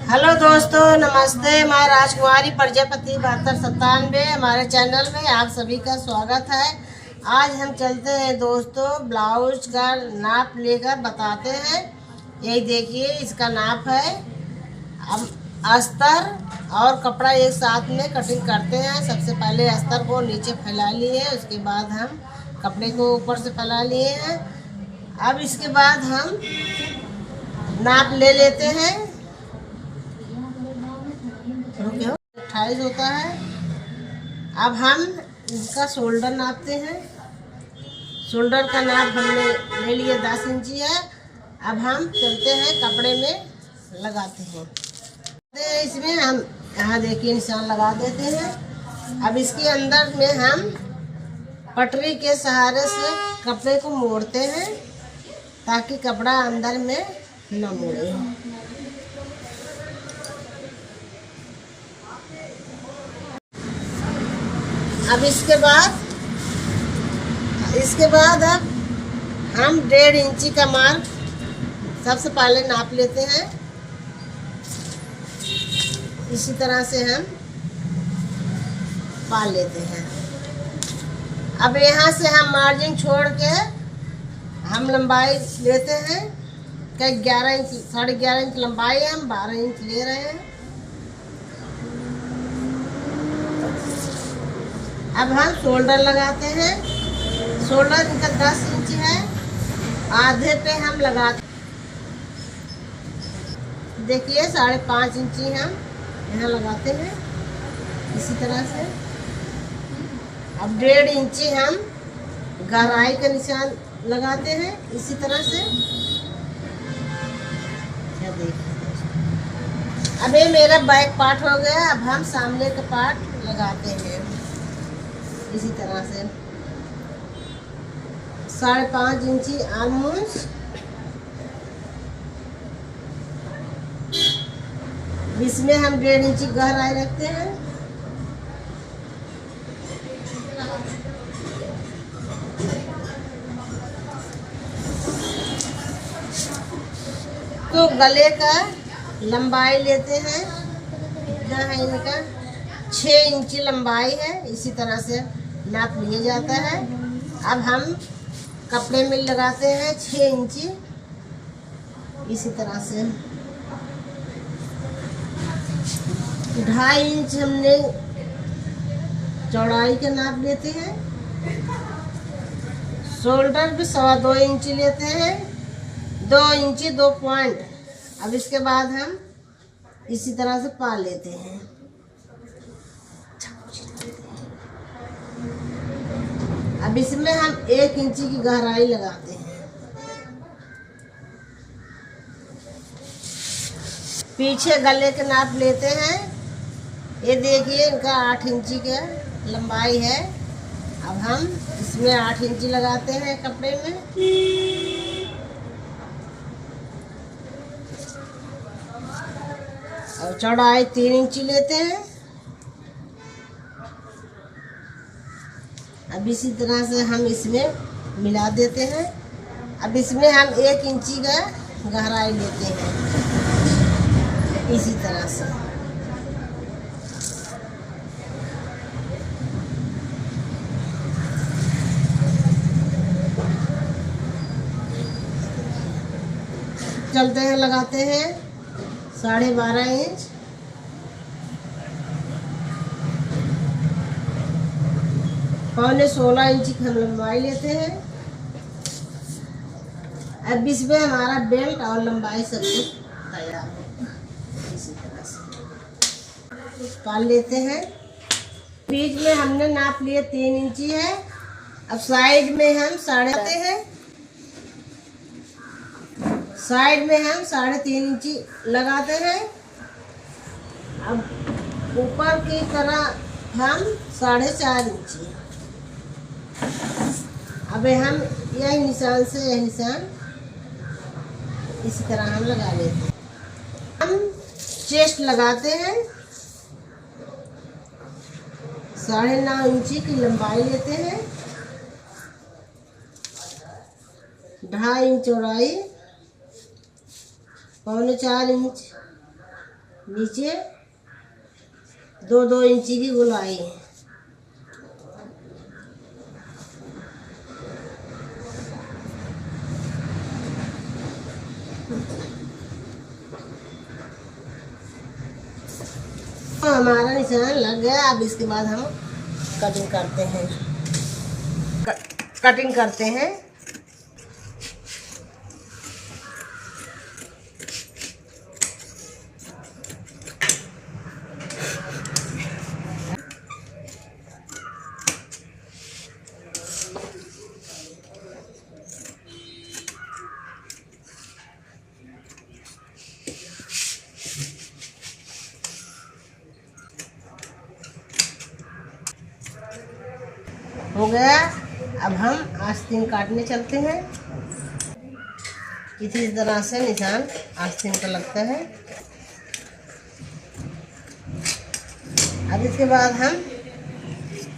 Hello दोस्तों, नमस्ते। मैं राजकुमारी प्रजापति 7297 हमारे चैनल में आप सभी का स्वागत है। आज हम चलते हैं दोस्तों, ब्लाउज का नाप लेकर बताते हैं। यही देखिए, इसका नाप है। अब अस्तर और कपड़ा एक साथ में कटिंग करते हैं। सबसे पहले अस्तर को नीचे फैला लिए, उसके बाद हम कपड़े को ऊपर से फैला लिए हैं। अब इसके बाद हम नाप ले लेते हैं। 28 होता है। अब हम इसका शोल्डर नापते हैं। शोल्डर का नाप हमने ले लिया 10 इंची है। अब हम चलते हैं कपड़े में लगाते हैं। इसमें हम यहाँ देखिए निशान लगा देते हैं। अब इसके अंदर में हम पटरी के सहारे से कपड़े को मोड़ते हैं ताकि कपड़ा अंदर में न मुड़े। अब इसके बाद अब हम 1.5 इंची का मार्क सबसे पहले नाप लेते हैं। इसी तरह से हम पाल लेते हैं। अब यहाँ से हम मार्जिन छोड़ के हम लंबाई लेते हैं। कई 11 इंच 11.5 इंच लंबाई है, हम 12 इंच ले रहे हैं। अब हम शोल्डर लगाते हैं। शोल्डर इनका 10 इंच है, आधे पे हम लगाते। देखिए 5.5 इंची हम यहाँ लगाते हैं इसी तरह से। अब 1.5 इंची हम गहराई का निशान लगाते हैं इसी तरह से। अब ये मेरा बैक पार्ट हो गया। अब हम सामने का पार्ट लगाते हैं इसी तरह से। 5.5 इंची आर्मोल्स, इसमें हम 1.5 इंची गहराई रखते हैं। तो गले का लंबाई लेते हैं, इतना है इनका 6 इंची लंबाई है। इसी तरह से नाप लिया जाता है। अब हम कपड़े में लगाते हैं 6 इंची इसी तरह से। 2.5 इंच हमने चौड़ाई का नाप लेते हैं। शोल्डर भी 2.25 इंची लेते हैं, 2 इंची 2 पॉइंट। अब इसके बाद हम इसी तरह से पाल लेते हैं। अब इसमें हम 1 इंची की गहराई लगाते हैं। पीछे गले के नाप लेते हैं। ये देखिए इनका 8 इंची का लंबाई है। अब हम इसमें 8 इंची लगाते हैं कपड़े में। और चौड़ाई 3 इंची लेते हैं। अब इसी तरह से हम इसमें मिला देते हैं। अब इसमें हम 1 इंची का गहराई लेते हैं इसी तरह से। चलते हैं, लगाते हैं 12.5 इंच। पौने 16 इंची की हम लंबाई लेते हैं। अब इसमें हमारा बेल्ट और लंबाई सब कुछ तैयार है। इसी तरह से पाल लेते हैं। बीच में हमने नाप लिए 3 इंची है। अब साइड में हम साइड में हम 3.5 इंची लगाते हैं। अब ऊपर की तरह हम 4.5 इंची। अब हम यही निशान से यह निशान इसी तरह हम लगा लेते हैं। हम चेस्ट लगाते हैं। 9.5 इंची की लंबाई लेते हैं। 2.5 इंच चौड़ाई, 4.25 इंच नीचे 2-2 इंची की गोलाई। हमारा निशान लग गया। अब इसके बाद हम कटिंग करते हैं। कटिंग करते हैं। हो गया। अब हम आस्तीन काटने चलते हैं। इसी तरह से निशान आस्तीन का लगता है। अब इसके बाद हम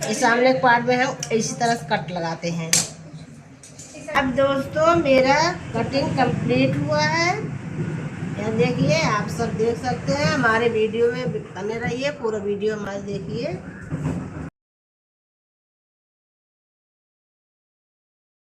इस सामने के पार्ट में हम इसी तरह से कट लगाते हैं। अब दोस्तों मेरा कटिंग कंप्लीट हुआ है। यह देखिए, आप सब देख सकते हैं। हमारे वीडियो में बने रहिए, पूरा वीडियो हमारे देखिए।